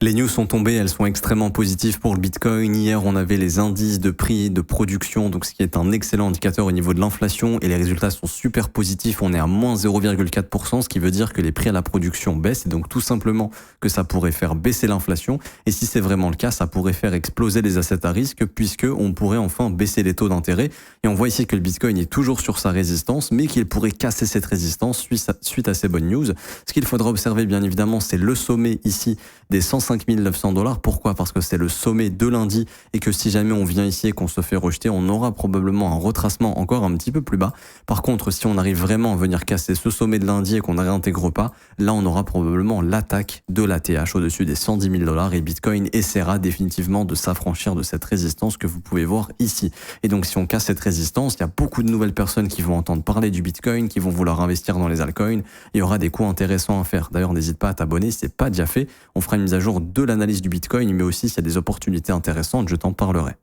Les news sont tombées, elles sont extrêmement positives pour le Bitcoin. Hier, on avait les indices de prix de production, donc ce qui est un excellent indicateur au niveau de l'inflation, et les résultats sont super positifs. On est à moins 0,4%, ce qui veut dire que les prix à la production baissent, et donc tout simplement que ça pourrait faire baisser l'inflation. Et si c'est vraiment le cas, ça pourrait faire exploser les assets à risque, puisque on pourrait enfin baisser les taux d'intérêt. Et on voit ici que le Bitcoin est toujours sur sa résistance, mais qu'il pourrait casser cette résistance suite à ces bonnes news. Ce qu'il faudra observer, bien évidemment, c'est le sommet ici des 105 900 $. Pourquoi ? Parce que c'est le sommet de lundi et que si jamais on vient ici et qu'on se fait rejeter, on aura probablement un retracement encore un petit peu plus bas. Par contre, si on arrive vraiment à venir casser ce sommet de lundi et qu'on ne réintègre pas, là on aura probablement l'attaque de l'ATH au-dessus des 110 000 $ et Bitcoin essaiera définitivement de s'affranchir de cette résistance que vous pouvez voir ici. Et donc si on casse cette résistance, il y a beaucoup de nouvelles personnes qui vont entendre parler du Bitcoin, qui vont vouloir investir dans les altcoins. Il y aura des coups intéressants à faire. D'ailleurs, n'hésite pas à t'abonner si c'est pas déjà fait. On fera une mise à jour de l'analyse du Bitcoin, mais aussi s'il y a des opportunités intéressantes, je t'en parlerai.